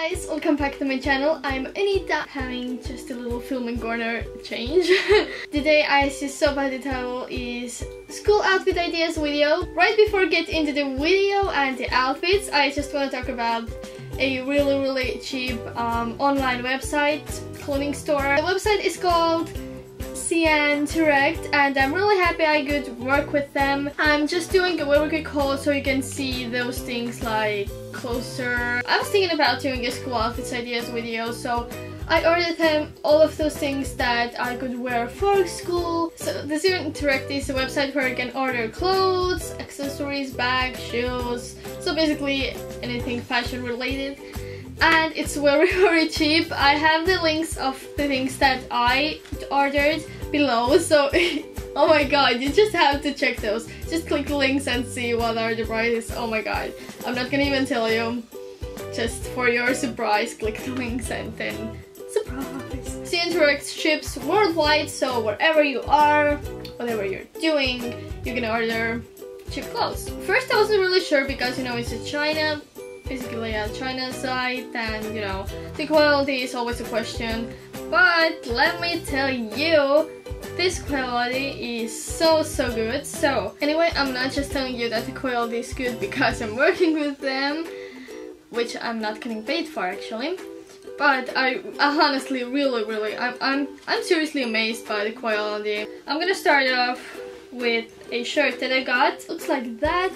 guys, welcome back to my channel. I'm Anita, having just a little filming corner change. Today, as you saw by the title, is school outfit ideas video. Right before I get into the video and the outfits, I just want to talk about a really cheap online website, clothing store. The website is called Direct, and I'm really happy I could work with them. I'm just doing a very quick haul so you can see those things like closer. I was thinking about doing a school outfits ideas video, so I ordered them all of those things that I could wear for school. So the Direct is a website where you can order clothes, accessories, bags, shoes, so basically anything fashion related. And it's very cheap. I have the links of the things that I ordered below, so oh my god, you just have to check those. Just click the links and see what are the prices. Oh my god, I'm not gonna even tell you. Just for your surprise, click the links and then surprise. Direct ships worldwide, so wherever you are, whatever you're doing, you can order cheap clothes. First I wasn't really sure because, you know, it's a China, basically a China site, and you know, the quality is always a question. But let me tell you, this quality is so good. So anyway, I'm not just telling you that the quality is good because I'm working with them, which I'm not getting paid for actually. But I honestly really I'm seriously amazed by the quality. I'm gonna start off with a shirt that I got. Looks like that.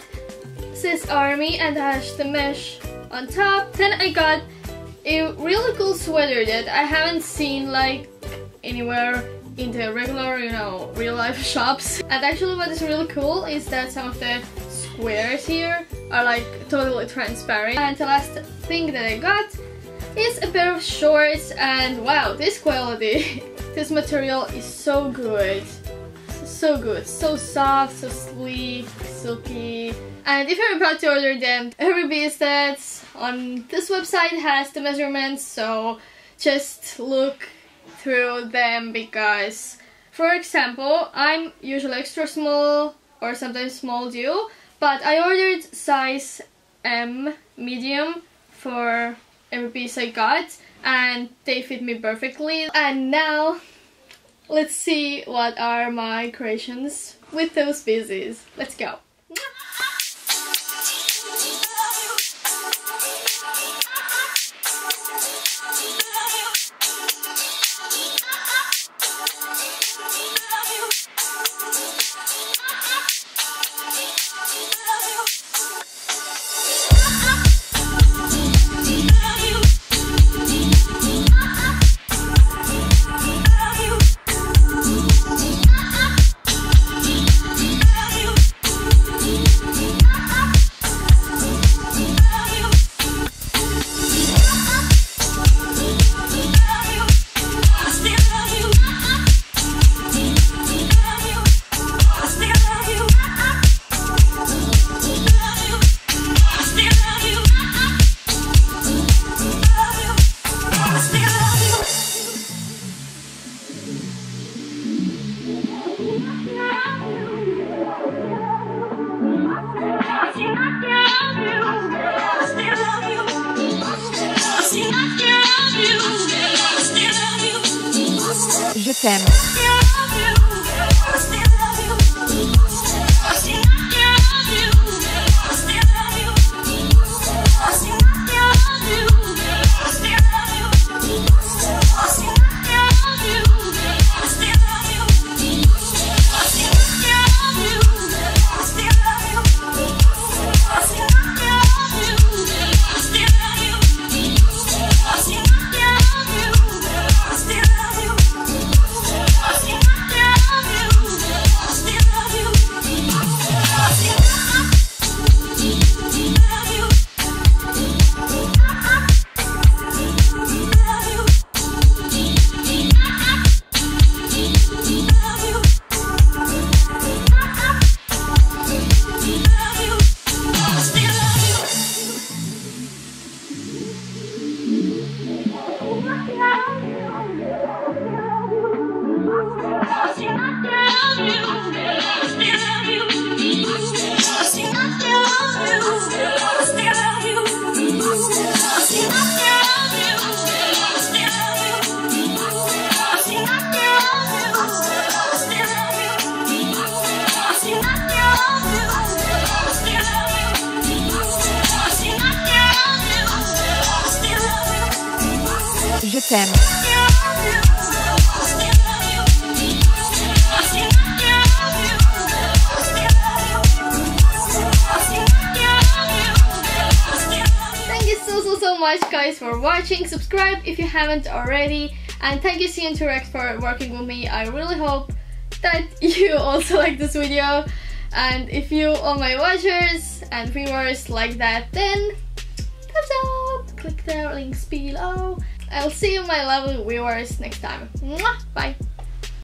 It says Army and has the mesh on top. Then I got a really cool sweater that I haven't seen like anywhere in the regular, you know, real life shops. And actually what is really cool is that some of the squares here are like totally transparent. And the last thing that I got is a pair of shorts, and wow, this quality, this material is so good. So good, so soft, so sleek, silky. And if you're about to order them, every piece that's on this website has the measurements, so just look through them because, for example, I'm usually extra small or sometimes small too, but I ordered size M medium for every piece I got and they fit me perfectly. And now let's see what are my creations with those pieces. Let's go. Je t'aime. t'aime. Thank you so much guys for watching. Subscribe if you haven't already, and thank you CN Direct for working with me. I really hope that you also like this video, and if you, all my watchers and viewers, like that, then thumbs up, click the links below. I'll see you my lovely viewers next time. Mwah! Bye.